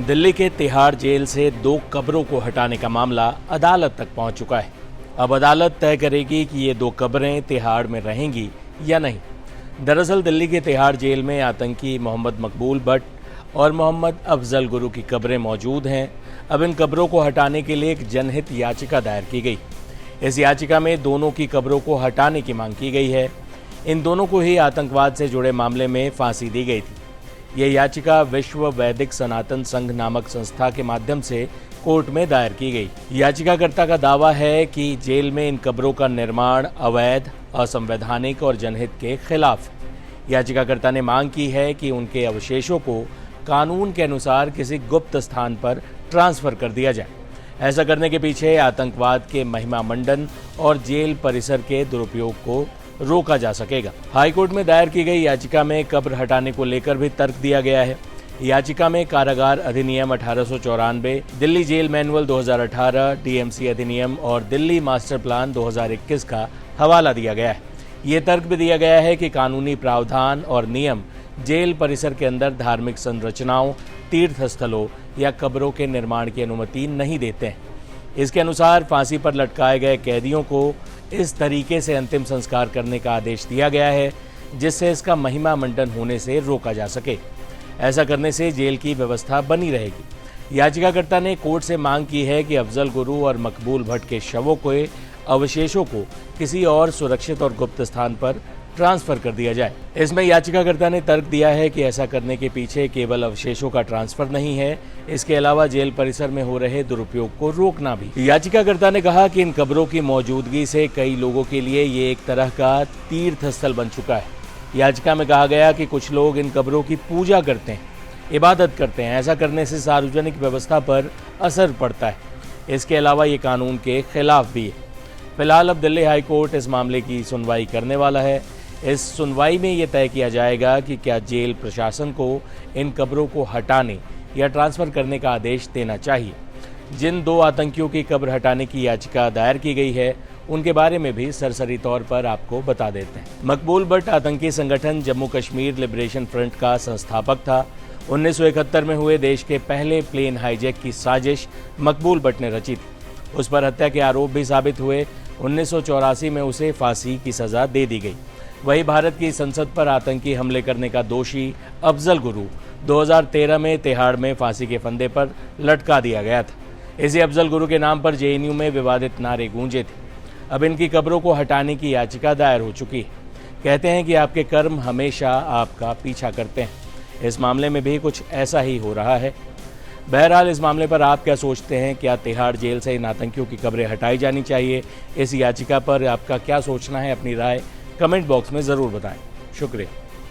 दिल्ली के तिहाड़ जेल से 2 कब्रों को हटाने का मामला अदालत तक पहुंच चुका है। अब अदालत तय करेगी कि ये 2 कब्रें तिहाड़ में रहेंगी या नहीं। दरअसल दिल्ली के तिहाड़ जेल में आतंकी मोहम्मद मकबूल भट्ट और मोहम्मद अफजल गुरु की कब्रें मौजूद हैं। अब इन कब्रों को हटाने के लिए एक जनहित याचिका दायर की गई। इस याचिका में दोनों की कब्रों को हटाने की मांग की गई है। इन दोनों को ही आतंकवाद से जुड़े मामले में फांसी दी गई थी। यह याचिका विश्व वैदिक सनातन संघ नामक संस्था के माध्यम से कोर्ट में दायर की गई। याचिकाकर्ता का दावा है कि जेल में इन कब्रों का निर्माण अवैध, असंवैधानिक और जनहित के खिलाफ है। याचिकाकर्ता ने मांग की है कि उनके अवशेषों को कानून के अनुसार किसी गुप्त स्थान पर ट्रांसफर कर दिया जाए। ऐसा करने के पीछे आतंकवाद के महिमा मंडन और जेल परिसर के दुरुपयोग को रोका जा सकेगा। हाईकोर्ट में दायर की गई याचिका में कब्र हटाने को लेकर भी तर्क दिया गया है। याचिका में कारागार अधिनियम 1894, दिल्ली जेल मैनुअल 2018, डीएमसी अधिनियम और दिल्ली मास्टर प्लान 2021 का हवाला दिया गया है। ये तर्क भी दिया गया है कि कानूनी प्रावधान और नियम जेल परिसर के अंदर धार्मिक संरचनाओं, तीर्थ स्थलों या कब्रों के निर्माण की अनुमति नहीं देते हैं। इसके अनुसार फांसी पर लटकाए गए कैदियों को इस तरीके से अंतिम संस्कार करने का आदेश दिया गया है जिससे इसका महिमा मंडन होने से रोका जा सके। ऐसा करने से जेल की व्यवस्था बनी रहेगी। याचिकाकर्ता ने कोर्ट से मांग की है कि अफजल गुरु और मकबूल भट्ट के शवों के अवशेषों को किसी और सुरक्षित और गुप्त स्थान पर ट्रांसफर कर दिया जाए। इसमें याचिकाकर्ता ने तर्क दिया है कि ऐसा करने के पीछे केवल अवशेषों का ट्रांसफर नहीं है, इसके अलावा जेल परिसर में हो रहे दुरुपयोग को रोकना भी। याचिकाकर्ता ने कहा कि इन कब्रों की मौजूदगी से कई लोगों के लिए ये एक तरह का तीर्थ स्थल बन चुका है। याचिका में कहा गया कि कुछ लोग इन कब्रों की पूजा करते हैं, इबादत करते हैं। ऐसा करने से सार्वजनिक व्यवस्था पर असर पड़ता है। इसके अलावा ये कानून के खिलाफ भी है। फिलहाल अब दिल्ली हाई कोर्ट इस मामले की सुनवाई करने वाला है। इस सुनवाई में यह तय किया जाएगा कि क्या जेल प्रशासन को इन कब्रों को हटाने या ट्रांसफर करने का आदेश देना चाहिए। जिन 2 आतंकियों की कब्र हटाने की याचिका दायर की गई है उनके बारे में भी सरसरी तौर पर आपको बता देते हैं। मकबूल भट्ट आतंकी संगठन जम्मू कश्मीर लिबरेशन फ्रंट का संस्थापक था। 1971 में हुए देश के पहले प्लेन हाईजैक की साजिश मकबूल भट्ट ने रची थी। उस पर हत्या के आरोप भी साबित हुए। 1984 में उसे फांसी की सजा दे दी गई। वही भारत की संसद पर आतंकी हमले करने का दोषी अफजल गुरु 2013 में तिहाड़ में फांसी के फंदे पर लटका दिया गया था। इसी अफजल गुरु के नाम पर जेएनयू में विवादित नारे गूंजे थे। अब इनकी कब्रों को हटाने की याचिका दायर हो चुकी है। कहते हैं कि आपके कर्म हमेशा आपका पीछा करते हैं। इस मामले में भी कुछ ऐसा ही हो रहा है। बहरहाल इस मामले पर आप क्या सोचते हैं? क्या तिहाड़ जेल से इन आतंकियों की कब्रें हटाई जानी चाहिए? इस याचिका पर आपका क्या सोचना है? अपनी राय कमेंट बॉक्स में ज़रूर बताएं। शुक्रिया।